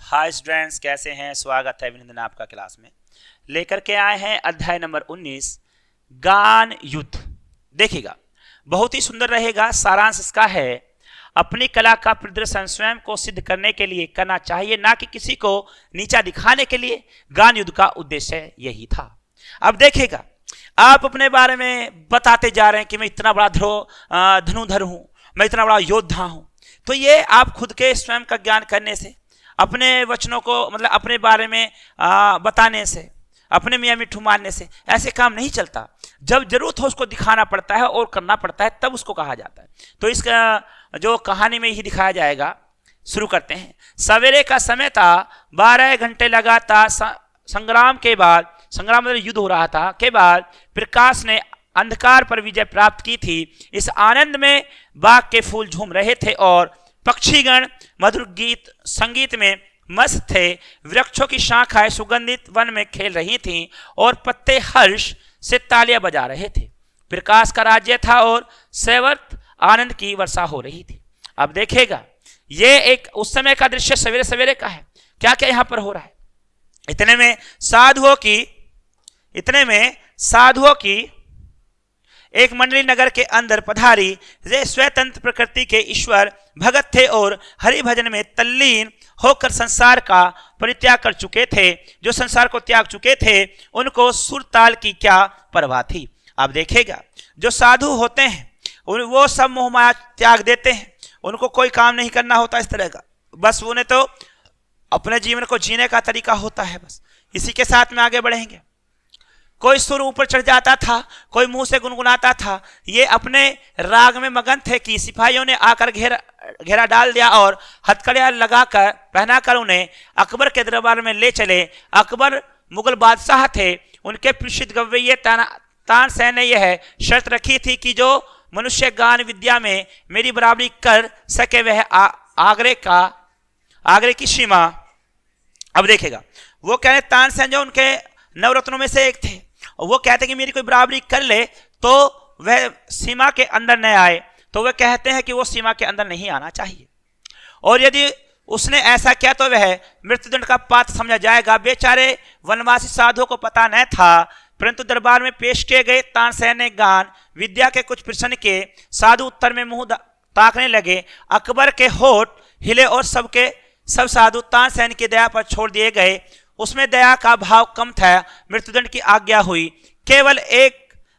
Hi students, कैसे हैं? स्वागत है अभिनंदन आपका क्लास में। लेकर के आए हैं अध्याय नंबर 19 गान युद्ध। देखिएगा, बहुत ही सुंदर रहेगा। सारांश इसका है, अपनी कला का प्रदर्शन स्वयं को सिद्ध करने के लिए करना चाहिए, ना कि किसी को नीचा दिखाने के लिए। गान युद्ध का उद्देश्य यही था। अब देखिएगा, आप अपने बारे में बताते जा रहे हैं कि मैं इतना बड़ा धनुधर हूं, मैं इतना बड़ा योद्धा हूं। तो ये आप खुद के स्वयं का ज्ञान करने से, अपने वचनों को मतलब अपने बारे में बताने से, अपने मियाँ मिठू मारने से ऐसे काम नहीं चलता। जब जरूरत हो उसको दिखाना पड़ता है और करना पड़ता है, तब उसको कहा जाता है। तो इसका जो कहानी में ही दिखाया जाएगा, शुरू करते हैं। सवेरे का समय था, 12 घंटे लगातार संग्राम के बाद, संग्राम मतलब युद्ध हो रहा था, के बाद प्रकाश ने अंधकार पर विजय प्राप्त की थी। इस आनंद में बाग के फूल झूम रहे थे और पक्षीगण मधुर गीत संगीत में मस्त थे। वृक्षों की शाखाएं सुगंधित वन में खेल रही थीं और पत्ते हर्ष से तालियां बजा रहे थे। प्रकाश का राज्य था और सैवर्त आनंद की वर्षा हो रही थी। अब देखेगा, ये एक उस समय का दृश्य सवेरे सवेरे का है। क्या क्या यहां पर हो रहा है? इतने में साधुओं की एक मंडली नगर के अंदर पधारी। वे स्वतंत्र प्रकृति के ईश्वर भगत थे और हरि भजन में तल्लीन होकर संसार का परित्याग कर चुके थे। जो संसार को त्याग चुके थे, उनको सुर ताल की क्या परवाह थी। अब देखेगा, जो साधु होते हैं वो सब मोह माया त्याग देते हैं। उनको कोई काम नहीं करना होता इस तरह का, बस उन्हें तो अपने जीवन को जीने का तरीका होता है, बस इसी के साथ में आगे बढ़ेंगे। कोई सुर ऊपर चढ़ जाता था, कोई मुंह से गुनगुनाता था। ये अपने राग में मगन थे कि सिपाहियों ने आकर घेरा डाल दिया और हथकड़ियां लगाकर पहनाकर उन्हें अकबर के दरबार में ले चले। अकबर मुगल बादशाह थे। उनके प्रसिद्ध गवैये तानसेन ने यह शर्त रखी थी कि जो मनुष्य गान विद्या में मेरी बराबरी कर सके वह आगरे की सीमा। अब देखेगा, वो कहने तानसेन जो उनके नवरत्नों में से एक थे, वो कहते कि मेरी कोई बराबरी कर ले तो वह सीमा के अंदर न आए। तो वह कहते हैं कि वो सीमा के अंदर नहीं आना चाहिए, और यदि उसने ऐसा किया तो वह मृत्युदंड का पात्र समझा जाएगा। बेचारे वनवासी साधुओं को पता न था, परंतु दरबार में पेश किए गए तानसेन ने गान विद्या के कुछ प्रश्न के। साधु उत्तर में मुंह ताकने लगे। अकबर के होठ हिले और सब साधु तानसेन की दया पर छोड़ दिए गए। उसमें दया का भाव कम था। मृत्युदंड की आज्ञा हुई। केवल एक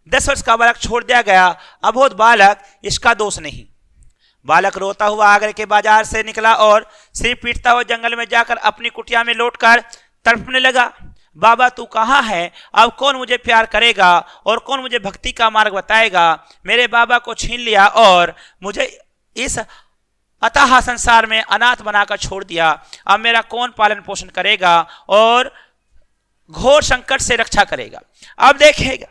10 वर्ष का बालक छोड़ दिया गया। अबोध बालक, इसका दोष नहीं। बालक रोता हुआ आगरे के बाजार से निकला और सिर पीटता हुआ जंगल में जाकर अपनी कुटिया में लौटकर तड़पने लगा। बाबा तू कहाँ है? अब कौन मुझे प्यार करेगा और कौन मुझे भक्ति का मार्ग बताएगा? मेरे बाबा को छीन लिया और मुझे इस अतः संसार में अनाथ बनाकर छोड़ दिया। अब मेरा कौन पालन पोषण करेगा और घोर संकट से रक्षा करेगा? अब देखेगा,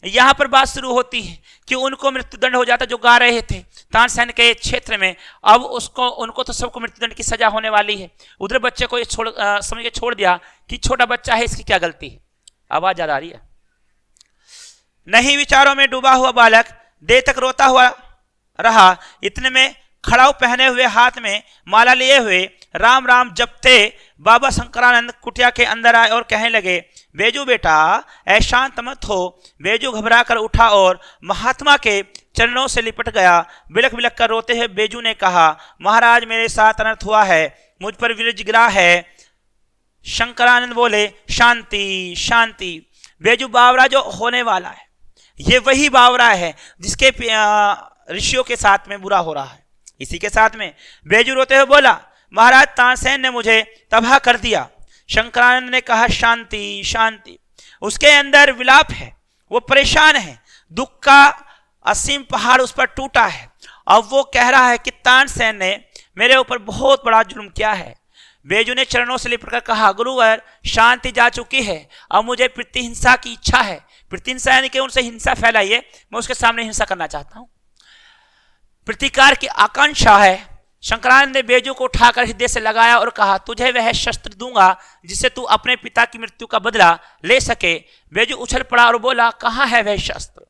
यहां पर बात शुरू होती है कि उनको मृत्युदंड हो जाता, जो गा रहे थे तानसेन के क्षेत्र में। अब उनको तो सबको मृत्युदंड की सजा होने वाली है। उधर बच्चे को समझ के छोड़ दिया कि छोटा बच्चा है, इसकी क्या गलती है। आवाज आ रही है? नहीं, विचारों में डूबा हुआ बालक देर तक रोता हुआ रहा। इतने में खड़ाऊ पहने हुए, हाथ में माला लिए हुए, राम राम जपते बाबा शंकरानंद कुटिया के अंदर आए और कहने लगे, बेजू बेटा ऐ शांत मत हो। बेजू घबरा कर उठा और महात्मा के चरणों से लिपट गया। बिलख बिलख कर रोते हुए बेजू ने कहा, महाराज मेरे साथ अनर्थ हुआ है, मुझ पर विरज गिरा है। शंकरानंद बोले, शांति शांति। बेजू बावरा जो होने वाला है, ये वही बावरा है जिसके ऋषियों के साथ में बुरा हो रहा है। इसी के साथ में बेजू रोते हुए बोला, महाराज तानसेन ने मुझे तबाह कर दिया। शंकरानंद ने कहा, शांति शांति। उसके अंदर विलाप है, वो परेशान है, दुख का असीम पहाड़ उस पर टूटा है। अब वो कह रहा है कि तानसेन ने मेरे ऊपर बहुत बड़ा जुल्म किया है। बेजू ने चरणों से लिपटकर कहा, गुरुवर शांति जा चुकी है, अब मुझे प्रतिहिंसा की इच्छा है। प्रतिहिंसा यानी कि उनसे हिंसा फैलाइए, मैं उसके सामने हिंसा करना चाहता हूं, प्रतिकार की आकांक्षा है। शंकरानंद ने बेजू को उठाकर हृदय से लगाया और कहा, तुझे वह शस्त्र दूंगा जिससे तू अपने पिता की मृत्यु का बदला ले सके। बेजू उछल पड़ा और बोला, कहाँ है वह शस्त्र?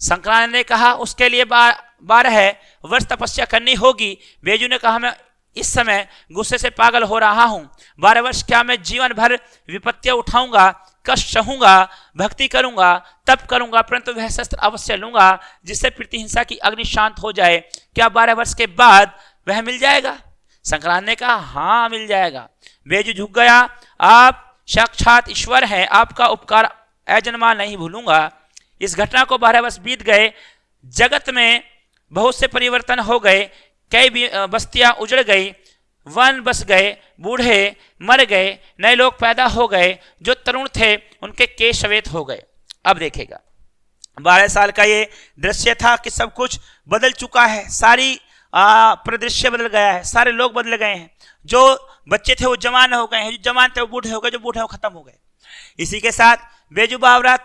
शंकरानंद ने कहा, उसके लिए 12 वर्ष तपस्या करनी होगी। बेजू ने कहा, मैं इस समय गुस्से से पागल हो रहा हूं। 12 वर्ष क्या मैं जीवन भर विपत्तियां उठाऊंगा, कष्ट सहूंगा, भक्ति करूंगा, तप करूंगा, परंतु वह शस्त्र अवश्य लूंगा जिससे प्रतिहिंसा की अग्नि शांत हो जाए। क्या 12 वर्ष के बाद वह मिल जाएगा? संक्रांत ने कहा, हाँ मिल जाएगा। बेजू झुक गया, आप साक्षात ईश्वर हैं, आपका उपकार अजन्मा नहीं भूलूंगा। इस घटना को 12 वर्ष बीत गए, जगत में बहुत से परिवर्तन हो गए, कई बस्तियां उजड़ गई, वन बस गए, बूढ़े मर गए, नए लोग पैदा हो गए, जो तरुण थे उनके केश श्वेत हो गए। अब देखेगा 12 साल का ये दृश्य था कि सब कुछ बदल चुका है, सारी परिदृश्य बदल गया है, सारे लोग बदल गए हैं। जो बच्चे थे वो जवान हो गए हैं, जो जवान थे वो बूढ़े हो गए, जो बूढ़े हो खत्म हो गए। इसी के साथ बेजू बावरा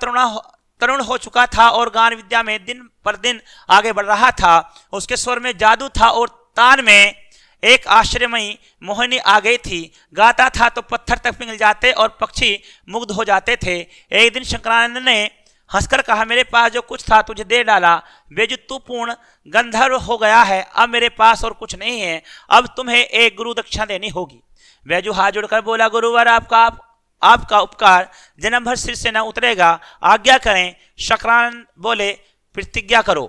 तरुण हो चुका था और गान विद्या में दिन पर दिन आगे बढ़ रहा था। उसके स्वर में जादू था और तान में एक आश्चर्यमयी मोहिनी आ गई थी। गाता था तो पत्थर तक पिघल जाते और पक्षी मुग्ध हो जाते थे। एक दिन शंकरानंद ने हंसकर कहा, मेरे पास जो कुछ था तुझे दे डाला। बेजू तू पूर्ण गंधर्व हो गया है, अब मेरे पास और कुछ नहीं है, अब तुम्हें एक गुरु दक्षिणा देनी होगी। बेजू हाथ जोड़कर बोला, गुरुवर आपका उपकार जन्म भर सिर से न उतरेगा, आज्ञा करें। शंकरानंद बोले, प्रतिज्ञा करो।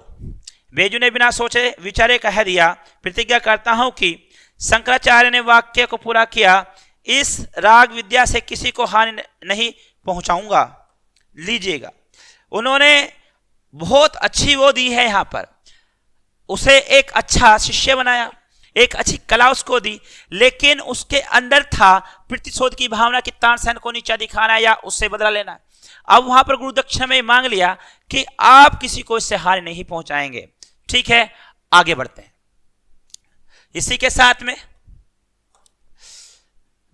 बेजू ने बिना सोचे विचारे कह दिया, प्रतिज्ञा करता हूं कि शंकराचार्य ने वाक्य को पूरा किया, इस राग विद्या से किसी को हानि नहीं पहुंचाऊंगा। लीजिएगा, उन्होंने बहुत अच्छी वो दी है, यहां पर उसे एक अच्छा शिष्य बनाया, एक अच्छी कला उसको दी, लेकिन उसके अंदर था प्रतिशोध की भावना कि तानसेन को नीचा दिखाना या उससे बदला लेना। अब वहां पर गुरु दक्षिणा में मांग लिया कि आप किसी को इससे हानि नहीं पहुंचाएंगे। ठीक है, आगे बढ़ते हैं। इसी के साथ में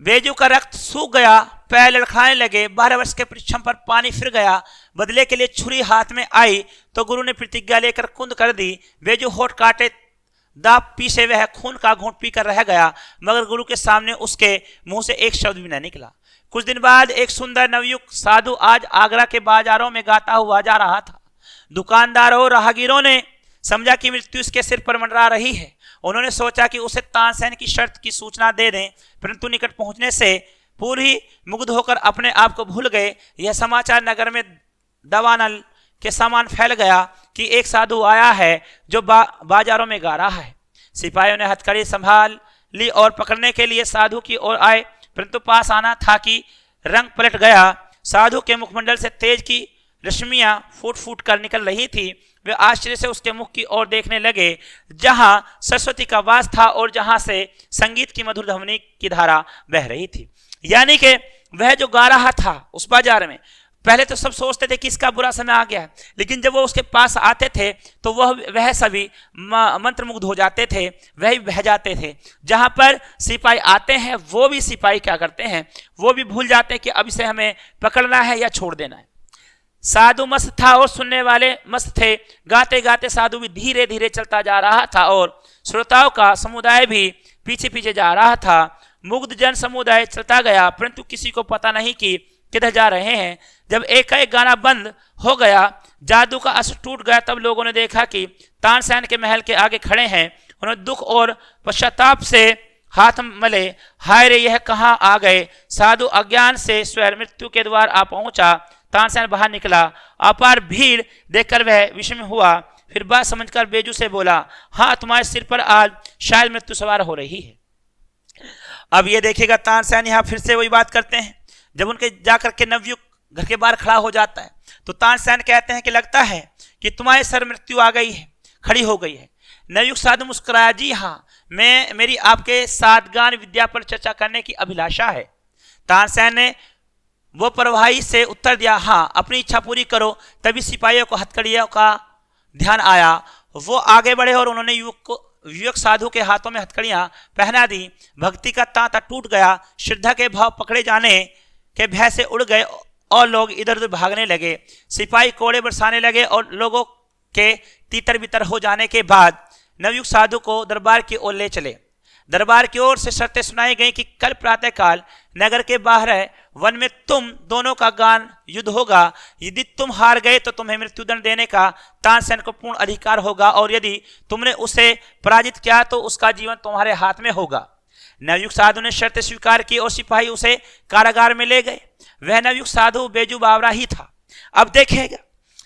बेजू का रक्त सूख गया, पैर लड़खड़ाने लगे, 12 वर्ष के परिश्रम पर पानी फिर गया। बदले के लिए छुरी हाथ में आई तो गुरु ने प्रतिज्ञा लेकर कुंद कर दी। बेजू होठ काटे दाप पीसे वह खून का घूंट पीकर रह गया, मगर गुरु के सामने उसके मुंह से एक शब्द भी न निकला। कुछ दिन बाद एक सुंदर नवयुक्त साधु आज आगरा के बाजारों में गाता हुआ जा रहा था। दुकानदारों राहगीरों ने समझा कि मृत्यु इसके सिर पर मंडरा रही है। उन्होंने सोचा कि उसे तानसेन की शर्त की सूचना दे दें, परंतु निकट पहुंचने से पूर्व ही मुग्ध होकर अपने आप को भूल गए। यह समाचार नगर में दवानल के समान फैल गया कि एक साधु आया है जो बाजारों में गा रहा है। सिपाहियों ने हथकड़ी संभाल ली और पकड़ने के लिए साधु की ओर आए, परंतु पास आना था कि रंग पलट गया। साधु के मुखमंडल से तेज की रश्मियां फूट फूट कर निकल रही थी। वे आश्चर्य से उसके मुख की ओर देखने लगे, जहां सरस्वती का वास था और जहां से संगीत की मधुर ध्वनि की धारा बह रही थी। यानी कि वह जो गा रहा था उस बाजार में, पहले तो सब सोचते थे कि इसका बुरा समय आ गया है, लेकिन जब वो उसके पास आते थे तो वह सभी मंत्रमुग्ध हो जाते थे, वह भी बह जाते थे। जहां पर सिपाही आते हैं वो भी सिपाही क्या करते हैं, वो भी भूल जाते हैं कि अब इसे हमें पकड़ना है या छोड़ देना है। साधु मस्त था और सुनने वाले मस्त थे। गाते गाते साधु भी धीरे धीरे चलता जा रहा था और श्रोताओं का समुदाय भी पीछे पीछे जा रहा था। मुग्ध जन समुदाय चलता गया, परंतु किसी को पता नहीं कि किधर जा रहे हैं। जब एक गाना बंद हो गया, जादू का असर टूट गया, तब लोगों ने देखा कि तानसेन के महल के आगे खड़े हैं। उन्होंने दुख और पश्चाताप से हाथ मले, हाय रे यह कहाँ आ गए। साधु अज्ञान से स्वयं मृत्यु के द्वार आ पहुंचा। तानसेन बाहर निकला, अपार भीड़ देखकर वह विषम हुआ, फिर बात समझकर बेजू से बोला, हाँ तुम्हारे सिर पर आज शायद मृत्यु सवार हो रही है। अब ये देखिएगा तानसेन यहाँ फिर से वही बात करते हैं। जब उनके जाकर के नवयुक्त घर के बाहर खड़ा हो जाता है तो तानसेन कहते हैं कि लगता है कि तुम्हारे सर मृत्यु आ गई है, खड़ी हो गई है। नवयुक्त साधु मुस्कुराया, जी हाँ, मेरी आपके साथ गान विद्या पर चर्चा करने की अभिलाषा है। तानसेन ने वो परवाही से उत्तर दिया, हाँ अपनी इच्छा पूरी करो। तभी सिपाहियों को हथकड़ियों का ध्यान आया। वो आगे बढ़े और उन्होंने युवक साधु के हाथों में हथकड़ियां पहना दी। भक्ति का तांता टूट गया, श्रद्धा के भाव पकड़े जाने के भय से उड़ गए और लोग इधर उधर भागने लगे। सिपाही कोड़े बरसाने लगे और लोगों के तीतर बितर हो जाने के बाद नवयुक्त साधु को दरबार की ओर ले चले। दरबार की ओर से शर्तें सुनाई गई कि कल प्रातःकाल नगर के बाहर वन में तुम दोनों का गान युद्ध होगा। यदि तुम हार गए तो तुम्हें मृत्युदंड देने का तानसेन को पूर्ण अधिकार होगा, और यदि तुमने उसे पराजित किया तो उसका जीवन तुम्हारे हाथ में होगा। नवयुक्त साधु ने शर्त स्वीकार की और सिपाही उसे कारागार में ले गए। वह नवयुक्त साधु बेजू बावरा ही था। अब देखेगा,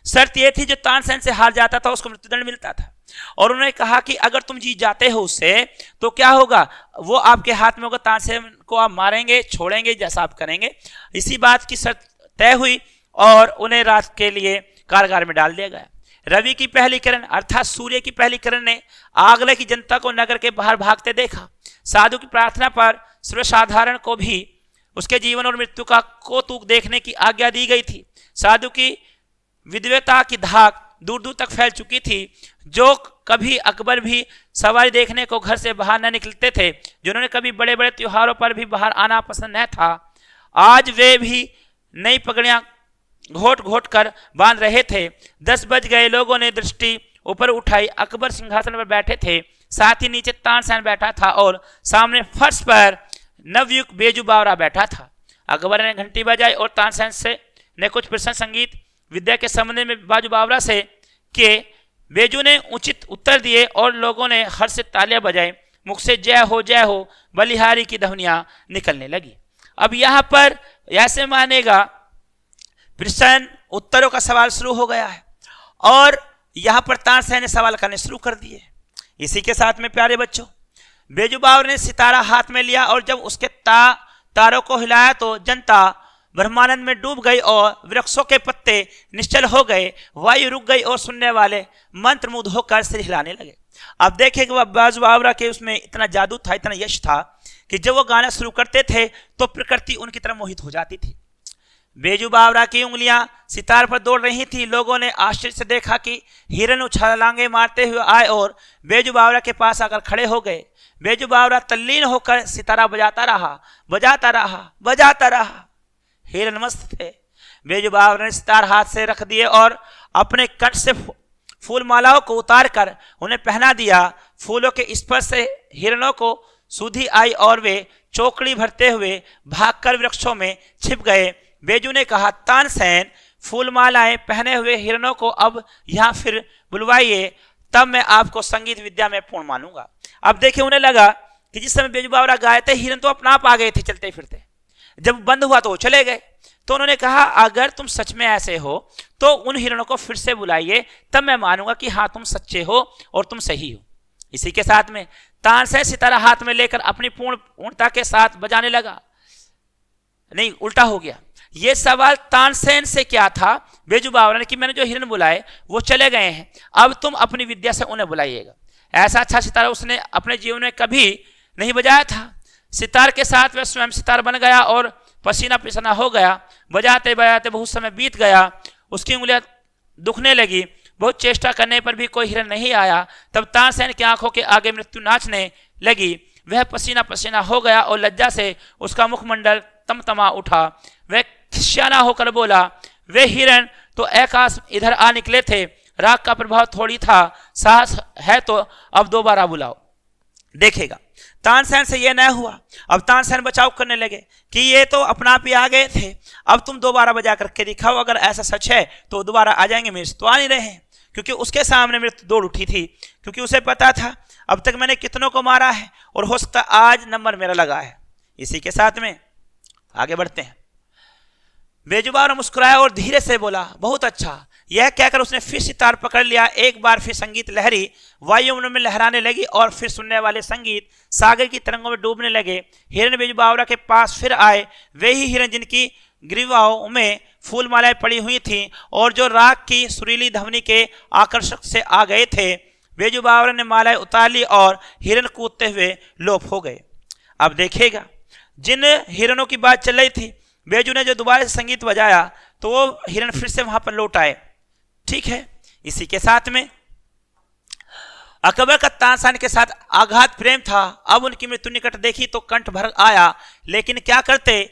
शर्त यह थी जो तानसेन से हार जाता था उसको मृत्युदंड मिलता था, और उन्होंने कहा कि अगर तुम जीत जाते हो उससे तो क्या होगा, वो आपके हाथ में होगा, तानसेन को आप मारेंगे, छोड़ेंगे, जैसा आप करेंगे। इसी बात की शर्त तय हुई और उन्हें रात के लिए कारागार में डाल दिया गया। रवि की पहली किरण अर्थात सूर्य की पहली किरण ने आगले की जनता को नगर के बाहर भागते देखा। साधु की प्रार्थना पर सर्वसाधारण को भी उसके जीवन और मृत्यु का कौतुक देखने की आज्ञा दी गई थी। साधु की विद्वता की धाक दूर दूर तक फैल चुकी थी। जो कभी अकबर भी सवारी देखने को घर से बाहर न निकलते थे, जिन्होंने कभी बड़े बड़े त्योहारों पर भी बाहर आना पसंद न था, आज वे भी नई पगड़ियां घोट घोट कर बांध रहे थे। 10 बज गए। लोगों ने दृष्टि ऊपर उठाई। अकबर सिंहासन पर बैठे थे, साथ ही नीचे तानसेन बैठा था और सामने फर्श पर नवयुक्त बेजू बावरा बैठा था। अकबर ने घंटी बजाई और तानसेन से ने कुछ प्रश्न संगीत विद्या के संबंध में बाजू बावरा से किए। बेजू ने उचित उत्तर दिए और लोगों ने हर्ष से तालियां बजाई। मुख से जय हो बलिहारी की ध्वनियां निकलने लगी। अब यहां पर ऐसे मानेगा प्रश्न उत्तरों का सवाल शुरू हो गया है और यहां पर तानसेन ने सवाल करने शुरू कर दिए। इसी के साथ में प्यारे बच्चों, बेजू बावरा ने सितारा हाथ में लिया और जब उसके तारों को हिलाया तो जनता ब्रह्मानंद में डूब गई और वृक्षों के पत्ते निश्चल हो गए, वायु रुक गई और सुनने वाले मंत्रमुग्ध होकर सिर हिलाने लगे। अब देखें कि बेजू बावरा के उसमें इतना जादू था, इतना यश था कि जब वो गाना शुरू करते थे तो प्रकृति उनकी तरफ मोहित हो जाती थी। बेजू बावरा की उंगलियां सितार पर दौड़ रही थी। लोगों ने आश्चर्य से देखा कि हिरन उछलांगे मारते हुए आए और बेजू बावरा के पास आकर खड़े हो गए। बेजू बावरा तल्लीन होकर सितारा बजाता रहा। हिरन मस्त थे। बेजू बावरा ने सितार हाथ से रख दिए और अपने कंठ से फूल मालाओं को उतार कर उन्हें पहना दिया। फूलों के स्पर्श से हिरणों को सुधि आई और वे चौकड़ी भरते हुए भागकर वृक्षों में छिप गए। बेजू ने कहा, तानसेन, फूलमालाएं पहने हुए हिरणों को अब यहां फिर बुलवाइए, तब मैं आपको संगीत विद्या में पूर्ण मानूंगा। अब देखिए, उन्हें लगा कि जिस समय बेजू बावरा गाए थे हिरन तो अपना आप आ गए थे चलते फिरते, जब बंद हुआ तो वो चले गए। तो उन्होंने कहा, अगर तुम सच में ऐसे हो तो उन हिरणों को फिर से बुलाइए, तब मैं मानूंगा कि हाँ तुम सच्चे हो और तुम सही हो। इसी के साथ में तानसेन सितारा हाथ में लेकर अपनी पूर्णता के साथ बजाने लगा। नहीं, उल्टा हो गया। ये सवाल तानसेन से क्या था, बेजू बावरा ने, कि मैंने जो हिरन बुलाए वो चले गए हैं, अब तुम अपनी विद्या से उन्हें बुलाइएगा। ऐसा अच्छा सितारा उसने अपने जीवन में कभी नहीं बजाया था। सितार के साथ वह स्वयं सितार बन गया और पसीना पसीना हो गया। बजाते बजाते बहुत समय बीत गया। उसकी उंगलियां दुखने लगी। बहुत चेष्टा करने पर भी कोई हिरन नहीं आया। तब तानसेन की आंखों के आगे मृत्यु नाचने लगी। वह पसीना पसीना हो गया और लज्जा से उसका मुखमंडल तमतमा उठा। वह खिसियाना होकर बोला, वे हिरन तो आकाश इधर आ निकले थे, राग का प्रभाव थोड़ी था, साहस है तो अब दोबारा बुलाओ। देखेगा, तानसेन से यह न हुआ। अब तानसेन बचाव करने लगे कि ये तो अपना आप ही आ गए थे, अब तुम दोबारा बजा करके दिखाओ, अगर ऐसा सच है तो दोबारा आ जाएंगे, मेरे से तो आ नहीं रहे हैं। क्योंकि उसके सामने मृत्यु दौड़ उठी थी, क्योंकि उसे पता था अब तक मैंने कितनों को मारा है और हो सकता आज नंबर मेरा लगा है। इसी के साथ में आगे बढ़ते हैं। बेजू बावरा मुस्कुराया और धीरे से बोला, बहुत अच्छा। यह कहकर उसने फिर सितार पकड़ लिया। एक बार फिर संगीत लहरी वायुमंडल में लहराने लगी और फिर सुनने वाले संगीत सागर की तरंगों में डूबने लगे। हिरन बेजू बावरा के पास फिर आए, वे ही हिरन जिनकी ग्रीवाओं में फूल मालाएं पड़ी हुई थीं और जो राग की सुरीली ध्वनि के आकर्षक से आ गए थे। बेजू बावरा ने मालाएं उतार ली और हिरन कूदते हुए लोप हो गए। अब देखेगा, जिन हिरणों की बात चल रही थी, बेजू ने जो दोबारा से संगीत बजाया तो वो हिरन फिर से वहां पर लौट आए। ठीक है। इसी के साथ में अकबर का तानसेन के साथ आघात प्रेम था। अब उनकी मृत्यु निकट देखी तो कंठ भर आया, लेकिन क्या करते।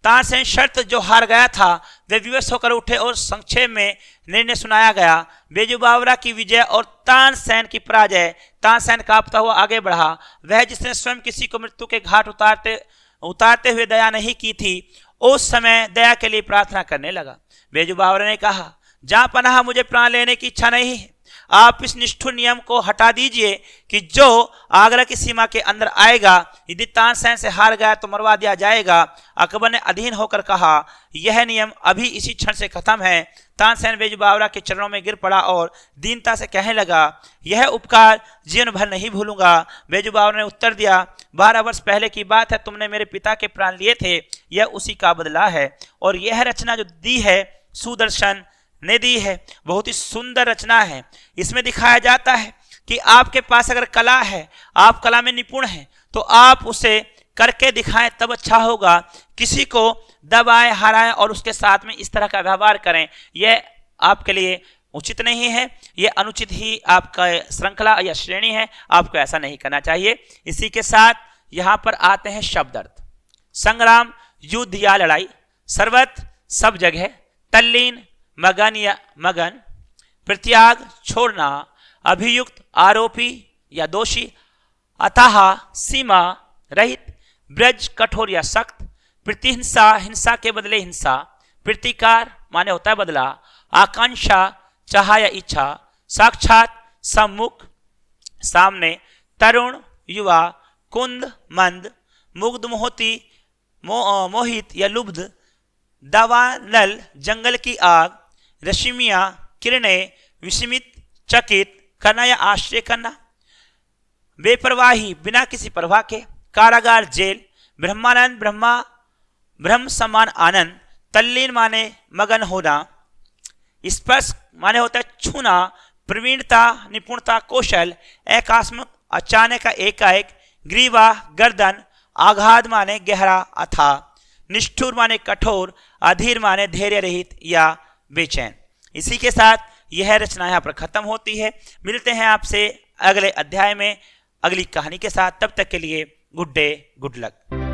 तानसेन शर्त जो हार गया था वे विवश होकर उठे और संक्षेप में निर्णय सुनाया गया। बेजू बावरा की विजय और तानसेन की पराजय। तानसेन कांपता हुआ आगे बढ़ा। वह जिसने स्वयं किसी को मृत्यु के घाट उतारते हुए दया नहीं की थी, उस समय दया के लिए प्रार्थना करने लगा। बेजू बावरा ने कहा, जहां पनाह मुझे प्राण लेने की इच्छा नहीं है, आप इस निष्ठुर नियम को हटा दीजिए कि जो आगरा की सीमा के अंदर आएगा, यदि तानसेन से हार गया तो मरवा दिया जाएगा। अकबर ने अधीन होकर कहा, यह नियम अभी इसी क्षण से खत्म है। तानसेन बेजू बावरा के चरणों में गिर पड़ा और दीनता से कहने लगा, यह उपकार जीवन भर नहीं भूलूंगा। बेजू बावरा ने उत्तर दिया, 12 वर्ष पहले की बात है, तुमने मेरे पिता के प्राण लिए थे, यह उसी का बदला है। और यह रचना जो दी है सुदर्शन ने दी है, बहुत ही सुंदर रचना है। इसमें दिखाया जाता है कि आपके पास अगर कला है, आप कला में निपुण हैं, तो आप उसे करके दिखाएं तब अच्छा होगा। किसी को दबाएं, हराएं और उसके साथ में इस तरह का व्यवहार करें, यह आपके लिए उचित नहीं है, यह अनुचित ही आपका श्रृंखला या श्रेणी है, आपको ऐसा नहीं करना चाहिए। इसी के साथ यहां पर आते हैं शब्द अर्थ। संग्राम, युद्ध या लड़ाई, सर्वत्र सब जगह, तल्लीन मगन या मगन, प्रत्याग छोड़ना, अभियुक्त आरोपी या दोषी, अतः सीमा रहित, ब्रज कठोर या सख्त, प्रतिहिंसा हिंसा के बदले हिंसा, प्रतिकार माने होता है बदला, आकांक्षा चाह या इच्छा, साक्षात सम्मुख सामने, तरुण युवा, कुंद मंद, मुग्ध मोहती मोहित या लुब्ध, दावानल जंगल की आग, रश्मियां किरणें, विस्मित चकित करना या आश्चर्य करना, बेपरवाही बिना किसी परवाह के, कारागार जेल, ब्रह्मानंद ब्रह्म समान आनंद, तल्लीन माने मगन होना, स्पर्श माने होता है छूना, प्रवीणता निपुणता कौशल, एकास्मक अचानक का एकाएक, ग्रीवा गर्दन, आघात माने गहरा अथा, निष्ठुर माने कठोर, अधीर माने धैर्य रहित या बेचैन। इसी के साथ यह रचना यहाँ पर खत्म होती है। मिलते हैं आपसे अगले अध्याय में अगली कहानी के साथ, तब तक के लिए गुड डे गुड लक।